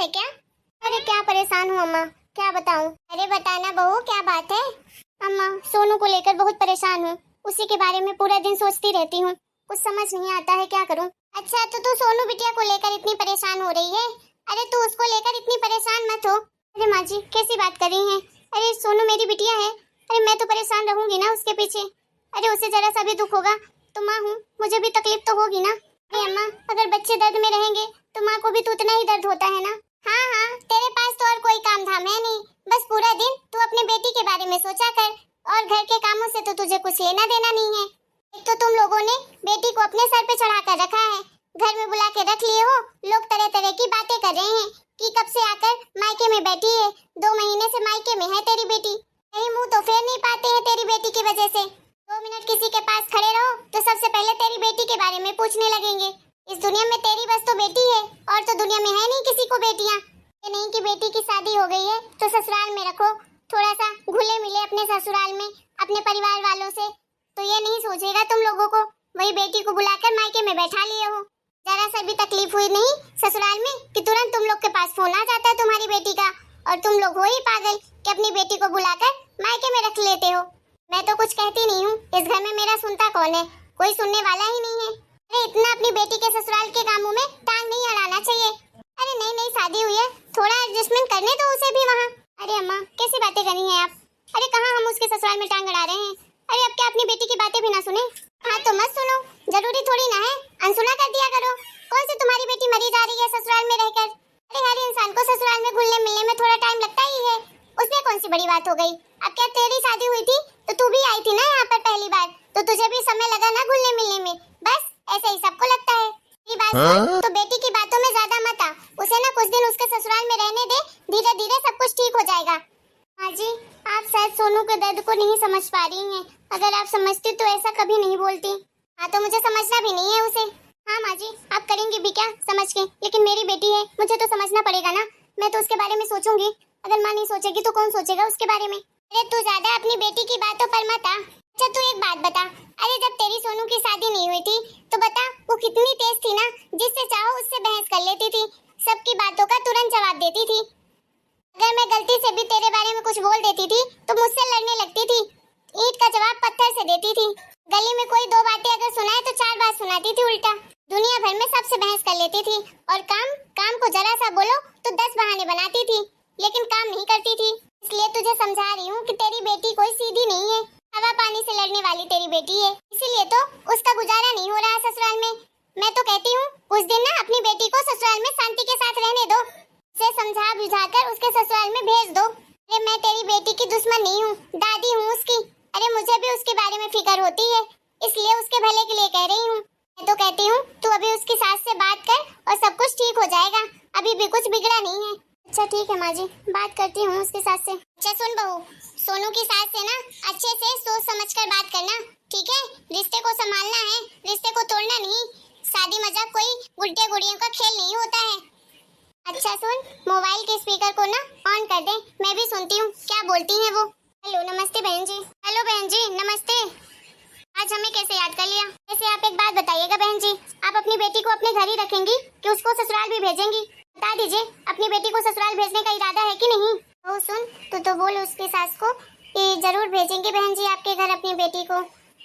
है क्या? अरे क्या परेशान हूँ अम्मा, क्या बताऊँ? अरे बताना बहू, क्या बात है? अम्मा, सोनू को लेकर बहुत परेशान हूँ। उसी के बारे में पूरा दिन सोचती रहती हूँ। कुछ समझ नहीं आता है, क्या करूँ? अच्छा, तो तू सोनू बिटिया को लेकर इतनी परेशान हो रही है? अरे तू उसको लेकर इतनी परेशान मत हो। अरे माँ जी, कैसी बात कर रही हैं? अरे सोनू मेरी बिटिया है। अरे मैं तो परेशान रहूंगी ना उसके पीछे। अरे उसे जरा सा भी दुख होगा तो माँ हूँ, मुझे भी तकलीफ तो होगी ना। अरे अम्मा, अगर बच्चे दर्द में रहेंगे तो माँ को भी तो उतना ही दर्द होता है ना। हाँ हाँ, तेरे पास तो और कोई काम धाम है नहीं। बस पूरा दिन तू अपने बेटी के बारे में सोचा कर, और घर के कामों से तो तुझे कुछ लेना देना नहीं है। एक तो तुम लोगों ने बेटी को अपने सर पे चढ़ा कर रखा है, घर में बुला के रख लिए हो। लोग तरह तरह की बातें कर रहे हैं कि कब से आकर मायके में बैठी है, 2 महीने से मायके में है तेरी बेटी। कहीं मुंह तो फेर नहीं पाते हैं तेरी बेटी की वजह से। 2 मिनट किसी के पास खड़े रहो तो सबसे पहले तेरी बेटी के बारे में पूछने लगेंगे। इस दुनिया में तेरी बस तो बेटी है, और तो दुनिया में है नहीं किसी को बेटियां। ये नहीं कि बेटी की शादी हो गई है तो ससुराल में रखो, थोड़ा सा घुले मिले अपने ससुराल में अपने परिवार वालों से, तो ये नहीं सोचेगा तुम लोगों को। वही बेटी को बुलाकर मायके में बैठा लिए हो। जरा सा भी तकलीफ हुई नहीं ससुराल में कि तुरंत तुम लोग के पास फोन आ जाता है तुम्हारी बेटी का, और तुम लोग हो ही पागल कि अपनी बेटी को बुलाकर मायके में रख लेते हो। मैं तो कुछ कहती नहीं हूँ, इस घर में मेरा सुनता कौन है? कोई सुनने वाला ही नहीं है। अरे इतना अपनी बेटी के ससुराल के कामों में टांग नहीं अड़ाना चाहिए। अरे नई नई शादी हुई है, थोड़ा एडजस्टमेंट करने दो उसे भी वहाँ। अरे अम्मा, कैसी बातें कर रही हैं आप? अरे कहाँ हम उसके ससुराल में टांग अड़ा रहे हैं? अरे अब क्या अपनी बेटी की बातें भी ना सुने? हाँ तो मत सुनो, जरूरी थोड़ी ना है, अनसुना कर दिया करो। कौन सी तुम्हारी बेटी मरी जा रही है ससुराल में रहकर? अरे हर इंसान को ससुराल में घुलने मिलने में थोड़ा टाइम लगता ही है, उसमें कौन सी बड़ी बात हो गई? अब क्या तेरी शादी हुई थी तो तू भी आई थी ना यहाँ पर पहली बार, तो तुझे भी समय लगा ना घुलने मिलने में। बस ऐसे ही सबको लगता है। मेरी बात सुन, तो बेटी की बातों में ज्यादा मत आ, उसे ना कुछ दिन उसके ससुराल में रहने दे, धीरे धीरे सब कुछ ठीक हो जाएगा। माँ जी, आप शायद सोनू के दर्द को नहीं समझ पा रही हैं। अगर आप समझती तो ऐसा कभी नहीं बोलती। हाँ तो मुझे समझना भी नहीं है उसे। हाँ माँ जी, आप करेंगी भी क्या समझ के? लेकिन मेरी बेटी है, मुझे तो समझना पड़ेगा ना। मैं तो उसके बारे में सोचूंगी, अगर माँ नहीं सोचेगी तो कौन सोचेगा उसके बारे में? अरे तू ज्यादा अपनी बेटी की बातों पर मत आ। अच्छा तू एक बात बता, अरे जब तेरी सोनू की शादी नहीं हुई थी तो बता वो कितनी तेज थी ना, जिससे चाहो उससे बहस कर लेती थी, सबकी बातों का तुरंत जवाब देती थी। अगर मैं गलती से भी तेरे बारे में कुछ बोल देती थी तो मुझसे लड़ने लगती थी, ईंट का जवाब पत्थर से देती थी। गली में कोई 2 बातें अगर सुनाए तो 4 बात सुनाती थी उल्टा। दुनिया भर में सबसे बहस कर लेती थी, और काम को जरा सा बोलो तो 10 बहाने बनाती थी, लेकिन काम नहीं करती थी। इसलिए तुझे समझा रही हूँ कि तेरी बेटी कोई सीधी नहीं है, हवा पानी से लड़ने वाली तेरी बेटी है, इसीलिए तो उसका गुजारा नहीं हो रहा है ससुराल में। मैं तो कहती हूँ कुछ दिन ना अपनी बेटी को ससुराल में शांति के साथ रहने दो, उसे समझा बुझाकर उसके ससुराल में भेज दो। अरे मैं तेरी बेटी की दुश्मन नहीं हूँ, दादी हूँ उसकी। अरे मुझे भी उसके बारे में फिक्र होती है, इसलिए उसके भले के लिए कह रही हूँ। मैं तो कहती हूँ तू अभी उसकी सास से बात कर और सब कुछ ठीक हो जाएगा, अभी भी कुछ बिगड़ा नहीं है। अच्छा ठीक है माँ जी, बात करती हूँ उसके सास से। अच्छा सुन बहू, सोनू की सास से ना अच्छे से सोच समझ कर बात करना, ठीक है? रिश्ते को संभालना है, रिश्ते को तोड़ना नहीं। शादी मजाक कोई गुड्डे गुड़ियों का खेल नहीं होता है। अच्छा सुन, मोबाइल के स्पीकर को ना ऑन कर दे, मैं भी सुनती हूँ क्या बोलती हैं वो। हेलो नमस्ते बहन जी। हेलो बहन जी नमस्ते। आज हमें कैसे याद कर लिया? वैसे आप एक बात बताइएगा बहन जी, आप अपनी बेटी को अपने घर ही रखेंगी कि उसको ससुराल भी भेजेंगी? बता दीजिए, अपनी बेटी को ससुराल भेजने का इरादा है कि नहीं? ओ सुन, तो बोल उसकी सास को कि जरूर भेजेंगे बहन जी आपके घर अपनी बेटी को।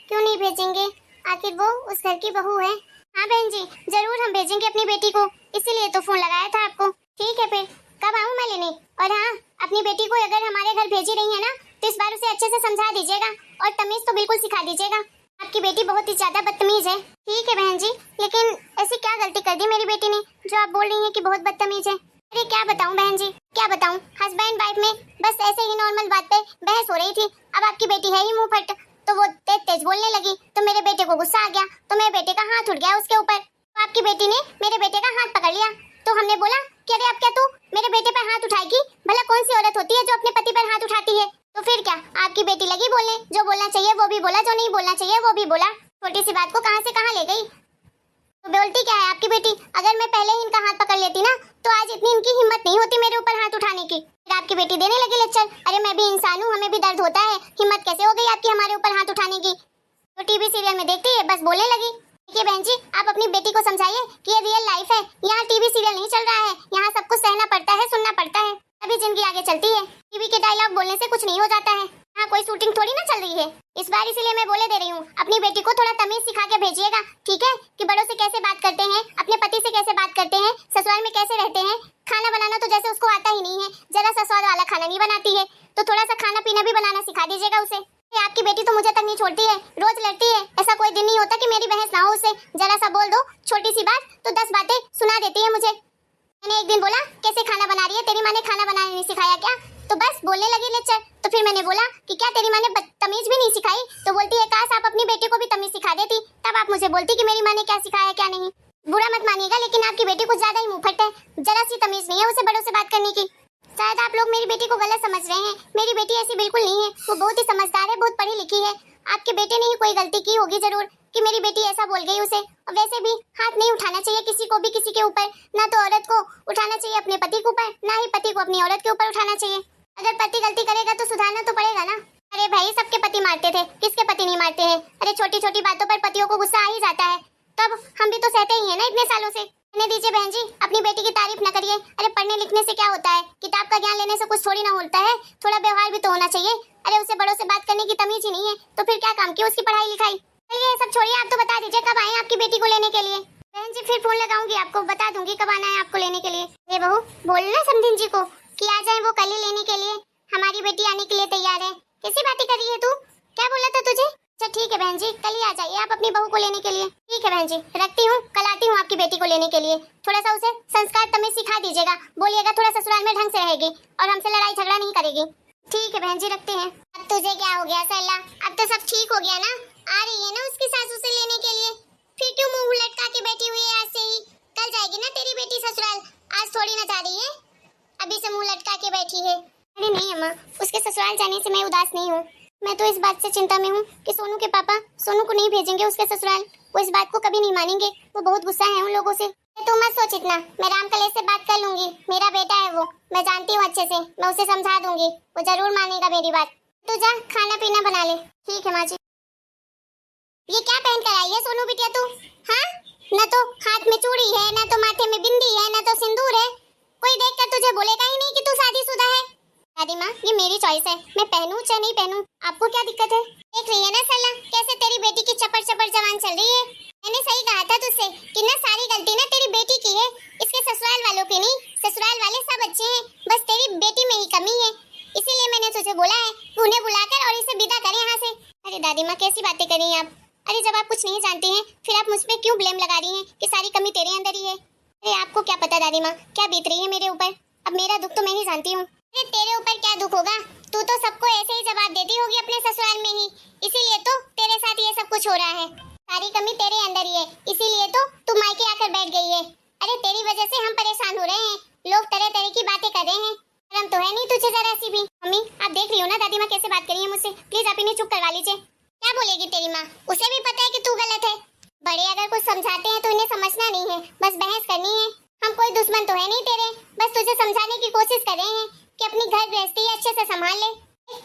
क्यों नहीं भेजेंगे, आखिर वो उस घर की बहू है। हाँ बहन जी, जरूर हम भेजेंगे अपनी बेटी को, इसीलिए तो फोन लगाया था आपको। ठीक है फिर कब आऊँ मैं लेने? और हाँ, अपनी बेटी को अगर हमारे घर भेजी रही है ना तो इस बार उसे अच्छे से समझा दीजिएगा, और तमीज तो बिल्कुल सिखा दीजिएगा। आपकी बेटी बहुत ही ज्यादा बदतमीज है। ठीक है बहन जी, लेकिन ऐसी क्या गलती कर दी मेरी बेटी ने जो आप बोल रही हैं कि बहुत बदतमीज है? अरे क्या बताऊं बहन जी, क्या बताऊं? हस्बैंड वाइफ में बस ऐसे ही नॉर्मल बात पे बहस हो रही थी। अब आपकी बेटी है ही मुंह फट, तो वो तेज तेज बोलने लगी तो मेरे बेटे को गुस्सा आ गया, तो मेरे बेटे का हाथ उठ गया उसके ऊपर। तो आपकी बेटी ने मेरे बेटे का हाथ पकड़ लिया, तो हमने बोला कि अरे अब क्या तू मेरे बेटे पर हाथ उठाएगी? भला कौन सी औरत होती है जो अपने पति पर हाथ उठाती है? तो फिर क्या, आपकी बेटी लगी बोलने, जो बोलना चाहिए वो भी बोला, जो नहीं बोलना चाहिए वो भी बोला। छोटी सी बात को कहां से कहां ले गई। तो बोलती क्या है आपकी बेटी? अगर मैं पहले ही इनका हाथ पकड़ लेती ना तो आज इतनी इनकी हिम्मत नहीं होती मेरे ऊपर हाथ उठाने की। फिर आपकी बेटी देने लगी लेक्चर, अरे मैं भी इंसान हूँ, हमें भी दर्द होता है, हिम्मत कैसे हो गई आपकी हमारे ऊपर हाथ उठाने की? तो टीवी सीरियल में देखती है बस बोलने लगी। देखिए बहन जी, आप अपनी बेटी को समझाइए कि ये रियल लाइफ है, यहाँ टीवी सीरियल नहीं चल रहा है, यहाँ सब कुछ सहना पड़ता है, सुनना पड़ता है, तभी जिंदगी आगे चलती है। टीवी के डायलॉग बोलने से कुछ नहीं हो जाता है, यहाँ कोई शूटिंग थोड़ी ना चल रही है। इस बार इसीलिए मैं बोले दे रही हूँ, अपनी बेटी को थोड़ा तमीज सिखा के भेजिएगा, ठीक है? कि बड़ों से कैसे बात करते हैं, अपने पति से कैसे बात करते हैं, ससुराल में कैसे रहते हैं। खाना बनाना तो जैसे उसको आता ही नहीं है, जरा सा स्वाद वाला खाना नहीं बनाती है, तो थोड़ा सा खाना पीना भी बनाना सिखा दीजिएगा उसे। आपकी बेटी तो मुझे तक नहीं छोड़ती है, रोज लड़ती है, ऐसा कोई दिन नहीं होता कि मेरी बहस ना हो उससे। जरा सा बोल दो छोटी सी बात तो 10 बातें सुना देती है मुझे। मैंने एक दिन बोला कैसे खाना बना रही है, तेरी माँ ने खाना बनाना नहीं सिखाया क्या? तो बस बोलने लगी लेक्चर। तो फिर मैंने बोला कि क्या तेरी माँ ने तमीज भी नहीं सिखाई? तो बोलती है काश आप अपनी बेटी को भी तमीज सिखा देती, तब आप मुझे बोलती कि मेरी माँ ने क्या सिखाया क्या नहीं। बुरा मत मानिएगा, लेकिन आपकी बेटी कुछ ज्यादा ही मुंहफट है, जरा सी तमीज नहीं है उसे बड़ों से बात करने की। शायद आप लोग मेरी बेटी को गलत समझ रहे हैं, मेरी बेटी ऐसी बिल्कुल नहीं है, वो बहुत ही समझदार है, बहुत पढ़ी लिखी है। आपके बेटे ने ही कोई गलती की होगी जरूर कि मेरी बेटी ऐसा बोल गई उसे। और वैसे भी हाथ नहीं उठाना चाहिए किसी को भी किसी के ऊपर, ना तो औरत को उठाना चाहिए अपने पति के ऊपर, ना ही पति को अपनी औरत के ऊपर उठाना चाहिए। अगर पति गलती करेगा तो सुधारना तो पड़ेगा ना। अरे भाई सबके पति मारते थे, किसके पति नहीं मारते हैं? अरे छोटी छोटी बातों पर पतियों को गुस्सा आ ही जाता है, तब हम भी तो सहते ही है ना इतने सालों से। कहने दीजिए बहन जी, अपनी बेटी की तारीफ न करिए। अरे पढ़ने लिखने से क्या होता है, किताब का ज्ञान लेने से कुछ थोड़ी ना होता है, थोड़ा व्यवहार भी तो होना चाहिए। अरे उसे बड़ों से बात करने की तमीज ही नहीं है तो फिर क्या काम की उसकी पढ़ाई लिखाई। चलिए ये सब छोड़िए, आप तो बता दीजिए कब आए आपकी बेटी को लेने के लिए। बहन जी फिर फोन लगाऊंगी आपको, बता दूंगी कब आना है आपको लेने के लिए। ये बहू बोलना समधिन जी को कि आ जाए वो कल ही लेने के लिए, हमारी बेटी आने के लिए तैयार है। कैसी बातें कर रही है तू, क्या बोला था तुझे? अच्छा ठीक है बहन जी, कल ही आ जाइए आप अपनी बहू को लेने के लिए। ठीक है बहन जी, रखती हूँ, कल आती हूँ आपकी बेटी को लेने के लिए। थोड़ा सा उसे संस्कार तमीज सिखा दीजिएगा, बोलिएगा थोड़ा ससुराल में ढंग से रहेगी और हमसे लड़ाई झगड़ा नहीं करेगी। ठीक है बहन जी रखते हैं। अब तुझे क्या हो गया सल्ला, अब तो सब ठीक हो गया ना? आ रही है ना उसकी सासू से लेने के लिए, फिर क्यों मुंह लटका के बैठी हुई है? आज से ही कल जाएगी ना तेरी बेटी ससुराल, आज थोड़ी ना जा रही है, अभी से मुंह लटका के बैठी है। अरे नहीं अम्मा, उसके ससुराल जाने से मैं उदास नहीं हूँ, मैं तो इस बात से चिंता में हूँ कि सोनू के पापा सोनू को नहीं भेजेंगे उसके ससुराल। वो इस बात को कभी नहीं मानेंगे, वो बहुत गुस्सा है उन लोगों से। तू मत सोच इतना, मैं रामकलेश से बात कर लूंगी, मेरा बेटा है वो, मैं जानती हूँ अच्छे से, मैं उसे समझा दूंगी, वो जरूर मानेगा मेरी बात। तू जा खाना पीना बना ले। ठीक है माँ जी। ये क्या पहन कर आई है सोनू बिटिया तू? हाँ, न तो हाथ में चूड़ी है, न तो माथे में बिंदी है, न तो सिंदूर है, कोई देखकर तुझे बोलेगा ही नहीं कि तू शादीशुदा है। दादी माँ ये मेरी चॉइस है, मैं पहनूं चाहे नहीं पहनूं, आपको क्या दिक्कत है? देख रही है ना सल्ला कैसे तेरी बेटी की चपर चपर जवान चल रही है। मैंने सही कहा था तुझसे कि ना सारी गलती ना तेरी बेटी की है, इसके ससुराल वालों की नहीं। ससुराल वाले सब अच्छे हैं, बस तेरी बेटी में ही कमी है, इसीलिए मैंने तुझे बोला है उन्हें बुलाकर और इसे विदा कर यहाँ से। अरे दादी माँ कैसी बातें कर रही हैं आप? अरे जब आप कुछ नहीं जानती हैं फिर आप मुझ पे क्यों ब्लेम लगा रही हैं कि सारी कमी तेरे अंदर ही है? अरे आपको क्या पता दादी माँ क्या बीत रही है मेरे ऊपर, अब मेरा दुख तो मैं ही जानती हूँ। अरे तेरे ऊपर क्या दुख होगा, तू तो सबको ऐसे ही जवाब देती होगी अपने ससुराल में ही, इसीलिए तो तेरे साथ ये सब कुछ हो रहा है। सारी कमी तेरे अंदर ही है, इसीलिए तो तू मायके आकर बैठ गई है। अरे तेरी वजह से हम परेशान हो रहे हैं, लोग तरह तरह की बातें कर रहे हैं, शर्म तो है नहीं तुझे जरा सी भी। मम्मी आप देख रही हो ना दादी माँ कैसे बात कर रही है मुझसे, प्लीज आप इन्हें चुप करवा लीजिए। क्या बोलेगी तेरी माँ, उसे भी पता है कि तू गलत है। बड़े अगर कुछ समझाते हैं तो इन्हें समझना नहीं है, बस बहस करनी है। हम कोई दुश्मन तो है नहीं तेरे, बस तुझे समझाने की कोशिश कर रहे हैं कि अपनी घर गृहस्थी अच्छे से संभाल ले।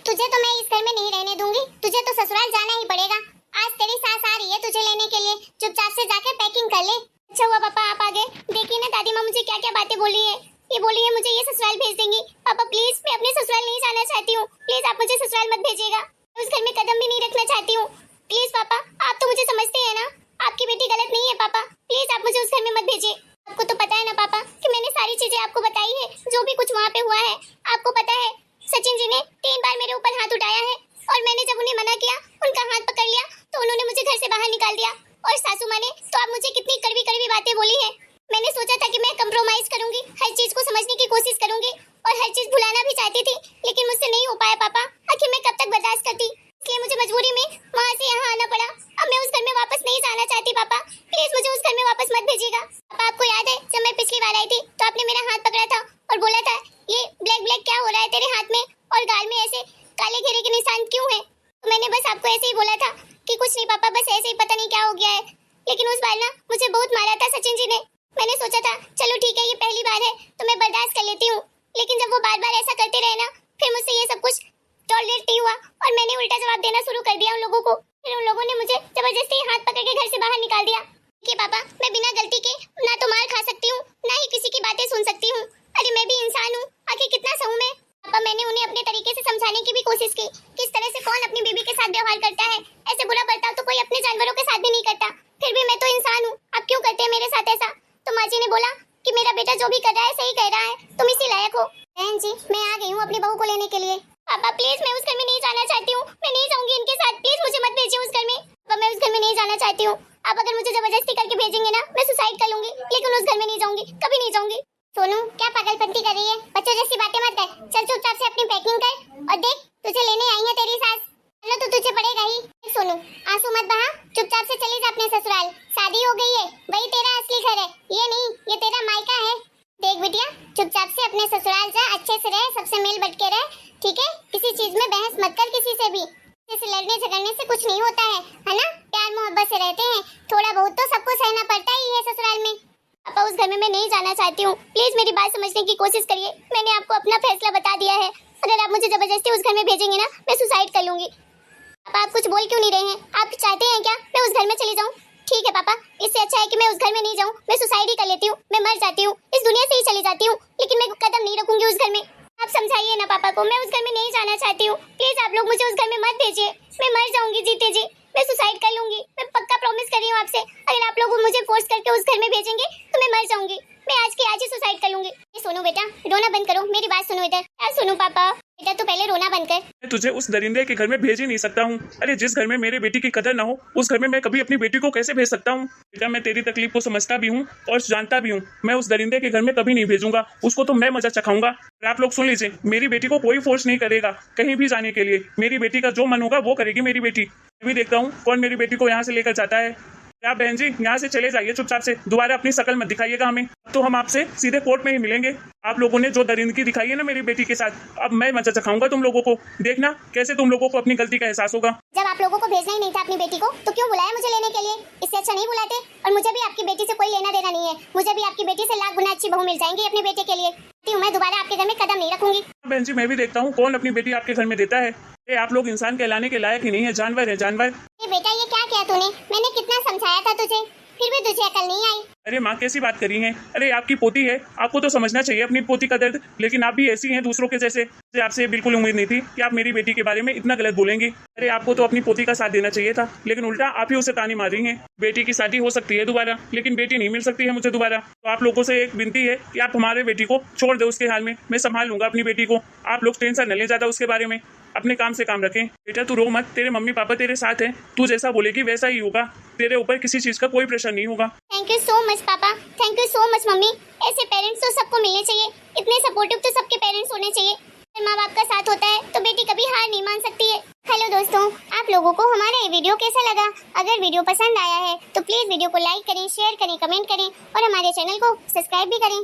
तुझे तो मैं इस घर में नहीं रहने दूंगी, तुझे तो ससुराल जाना ही पड़ेगा। आज तेरी सास आ रही है तुझे लेने के लिए, चुपचाप से जाकर पैकिंग कर ले। अच्छा हुआ पापा आप आ गए, देखिए ना दादी माँ मुझे क्या क्या बातें बोली है। ये बोली है मुझे ये ससुराल भेज देंगी। पापा प्लीज मैं अपने ससुराल नहीं जाना चाहती हूँ, प्लीज आप मुझे ससुराल मत भेजिएगा, उस घर में कदम भी नहीं रखना चाहती हूँ। प्लीज पापा आप तो मुझे समझते हैं ना, आपकी बेटी गलत नहीं है पापा, प्लीज आप मुझे उस घर में मत भेजिए। आपको तो पता है ना पापा कि मैंने सारी चीजें आपको बताई है, जो भी कुछ वहाँ पे हुआ है आपको पता है। सचिन जी ने 3 बार मेरे ऊपर हाथ उठाया है और मैंने जब उन्हें मना किया, उनका हाथ पकड़ लिया तो उन्होंने मुझे घर से बाहर निकाल दिया। और सासू माँ ने तो आप मुझे कितनी कड़वी कड़वी बातें बोली है। मैंने सोचा था कि मैं कंप्रोमाइज करूंगी, हर चीज को समझने की कोशिश करूंगी और हर चीज भुलाना भी चाहती थी, लेकिन मुझसे नहीं हो पाया पापा। आखिर मैं कब तक बर्दाश्त करती, इसलिए मुझे मजबूरी में वहाँ से यहाँ आना पड़ा। अब मैं उस घर में वापस नहीं जाना चाहती पापा, प्लीज मुझे उस घर में वापस मत भेजिएगा। पापा आपको याद है जब मैं पिछली बार आई थी तो आपने मेरा हाथ पकड़ा था और बोला था ये ब्लैक ब्लैक क्या हो रहा है तेरे हाथ में और गाल में ऐसे काले घेरे के निशान क्यों है? तो मैंने बस आपको ऐसे ही बोला था कि कुछ नहीं पापा, बस ऐसे ही पता नहीं क्या हो गया है। लेकिन उस बार ना मुझे बहुत मारा था सचिन जी ने। मैंने सोचा था चलो ठीक है ये पहली बार है तो मैं बर्दाश्त कर लेती हूँ, लेकिन जब वो बार बार ऐसा करते रहे ना फिर मुझसे ये सब कुछ टॉलरेट नहीं हुआ और मैंने उल्टा जवाब देना शुरू कर दिया उन लोगों को। फिर उन लोगों ने मुझे जबरदस्ती हाथ पकड़ के घर से बाहर निकाल दिया। कि पापा, मैं बिना गलती के ना तो मार खा सकती हूँ, ना ही किसी की बातें सुन सकती हूँ। अरे मैं भी इंसान हूँ, आखिर कितना सहूँ मैं। पापा, मैंने उन्हें अपने तरीके से समझाने की भी कोशिश की, किस तरह से कौन अपनी बीबी के साथ व्यवहार करता है। ऐसे बुरा बर्ताव तो कोई अपने जानवरों के साथ भी नहीं करता। फिर भी मैं तो इंसान हूँ, आप क्यों करते हैं मेरे साथ ऐसा? तो माँ जी ने बोला कि मेरा बेटा जो भी कर रहा है सही कह रहा है, तुम इसी लायक हो। बहन जी, मैं आ गई हूँ अपनी बहू को लेने के लिए। पापा प्लीज, मैं उस घर में नहीं जाना चाहती हूँ, मैं नहीं जाऊंगी इनके साथ, प्लीज मुझे मत भेजिए उस घर में। पापा, मैं उस घर में नहीं जाना चाहती हूँ। आप अगर मुझे जबरदस्ती करके भेजेंगे ना, मैं सुसाइड कर लूंगी, लेकिन उस घर में नहीं जाऊंगी, कभी नहीं जाऊंगी। सोनू, क्या पागलपंती कर रही है? बच्चों जैसी बातें मत कर, चल चुपचाप से अपनी पैकिंग कर और देख तुझे लेने आई है तेरी सास। चलो तो तुझे पड़ेगा ही। सोनू, आंसू मत बहा, चुपचाप से चली जा अपने ससुराल। शादी हो गई है, वही तेरा असली घर है, ये नहीं, ये तेरा मायका है। देख बिटिया, चुपचाप से अपने ससुराल जा, अच्छे से रह, सबसे मिल बट के रह, ठीक है? किसी चीज में बहस मत कर किसी से भी। किसी से लड़ने झगड़ने से कुछ नहीं होता है ना? प्यार मोहब्बत से रहते हैं, थोड़ा बहुत तो सबको सहना पड़ता ही है ससुराल में। पापा, उस घर में मैं नहीं जाना चाहती हूँ, प्लीज मेरी बात समझने की कोशिश करिए। मैंने आपको अपना फैसला बता दिया है, अगर आप मुझे जबरदस्ती उस घर में भेजेंगे ना, मैं सुसाइड कर लूंगी। पापा, आप कुछ बोल क्यों नहीं रहे हैं? आप चाहते हैं क्या मैं उस घर में चली जाऊँ? ठीक है पापा, इससे अच्छा है कि मैं उस घर में नहीं जाऊँ, मैं सुसाइड ही कर लेती हूँ, मैं मर जाती हूँ, इस दुनिया से ही चली जाती हूँ, लेकिन मैं कदम नहीं रखूंगी उस घर में। आप समझाइए ना पापा को, मैं उस घर में नहीं जाना चाहती हूँ, प्लीज आप लोग मुझे उस घर में मत भेजिए, मैं मर जाऊंगी जीते जी, मैं सुसाइड कर लूंगी, मैं पक्का प्रॉमिस कर रही हूँ आपसे। अगर आप लोग मुझे फोर्स करके उस घर में भेजेंगे तो मैं मर जाऊंगी, मैं आज की आज ही सुसाइड कर लूंगी। ये सुनो बेटा, रोना बंद करो, मेरी बात सुनो इधर। क्या सुनो पापा? बेटा तू पहले रोना बंद कर। मैं तुझे उस दरिंदे के घर में भेज ही नहीं सकता हूँ। अरे जिस घर में मेरे बेटी की कदर ना हो, उस घर में मैं कभी अपनी बेटी को कैसे भेज सकता हूँ? बेटा, मैं तेरी तकलीफ को समझता भी हूँ और जानता भी हूँ। मैं उस दरिंदे के घर में कभी नहीं भेजूंगा, उसको तो मैं मजा चखाऊंगा। आप लोग सुन लीजिए, मेरी बेटी को कोई फोर्स नहीं करेगा कहीं भी जाने के लिए। मेरी बेटी का जो मन होगा वो करेगी मेरी बेटी। मैं भी देखता हूँ कौन मेरी बेटी को यहाँ से लेकर जाता है। क्या बहन जी, यहाँ से चले जाइए चुपचाप से, दोबारा अपनी शकल मत दिखाइएगा हमें। तो हम आपसे सीधे कोर्ट में ही मिलेंगे। आप लोगों ने जो दरिंदगी दिखाई है ना मेरी बेटी के साथ, अब मैं मजा चखाऊंगा तुम लोगों को। देखना कैसे तुम लोगों को अपनी गलती का एहसास होगा। जब आप लोगों को भेजना ही नहीं था अपनी बेटी को, तो क्यों बुलाया मुझे लेने के लिए? इससे अच्छा नहीं बुलाते। और मुझे भी आपकी बेटी से कोई लेना देना नहीं है, मुझे भी आपकी बेटी से लाख गुना अच्छी बहू मिल जाएंगी अपने बेटे के लिए। मैं दोबारा आपके घर में कदम नहीं रखूंगी। बहन जी, मैं भी देखता हूँ कौन अपनी बेटी आपके घर में देता है। आप लोग इंसान कहलाने के लायक ही नहीं है, जानवर है जानवर। बेटा, ये क्या किया तूने? मैंने कितना समझाया था तुझे, फिर भी तुझे अकल नहीं आई। अरे माँ, कैसी बात करी है? अरे आपकी पोती है, आपको तो समझना चाहिए अपनी पोती का दर्द, लेकिन आप भी ऐसी हैं दूसरों के जैसे। आपसे बिल्कुल उम्मीद नहीं थी कि आप मेरी बेटी के बारे में इतना गलत बोलेंगी। अरे आपको तो अपनी पोती का साथ देना चाहिए था, लेकिन उल्टा आप ही उसे ताने मार रही हैं। बेटी की शादी हो सकती है दोबारा, लेकिन बेटी नहीं मिल सकती है मुझे दोबारा। तो आप लोगों से एक विनती है कि आप हमारे बेटी को छोड़ दो उसके हाल में, मैं संभाल लूंगा अपनी बेटी को। आप लोग टेंशन न ले ज्यादा उसके बारे में, अपने काम से काम रखें। बेटा तू रो मत, तेरे मम्मी पापा तेरे साथ हैं, तू जैसा बोलेगी वैसा ही होगा, तेरे ऊपर किसी चीज का कोई प्रेशर नहीं होगा। थैंक यू सो मच पापा, thank you so much mummy. ऐसे पेरेंट्स तो सबको मिलने चाहिए, इतने सपोर्टिव तो सबके पेरेंट्स होने चाहिए। अगर माँ बाप का साथ होता है तो बेटी कभी हार नहीं मान सकती है। हेलो दोस्तों, आप लोगों को हमारा ये वीडियो कैसा लगा? अगर वीडियो पसंद आया है तो प्लीज वीडियो को लाइक करें, शेयर करें, कमेंट करें और हमारे चैनल को सब्सक्राइब भी करें।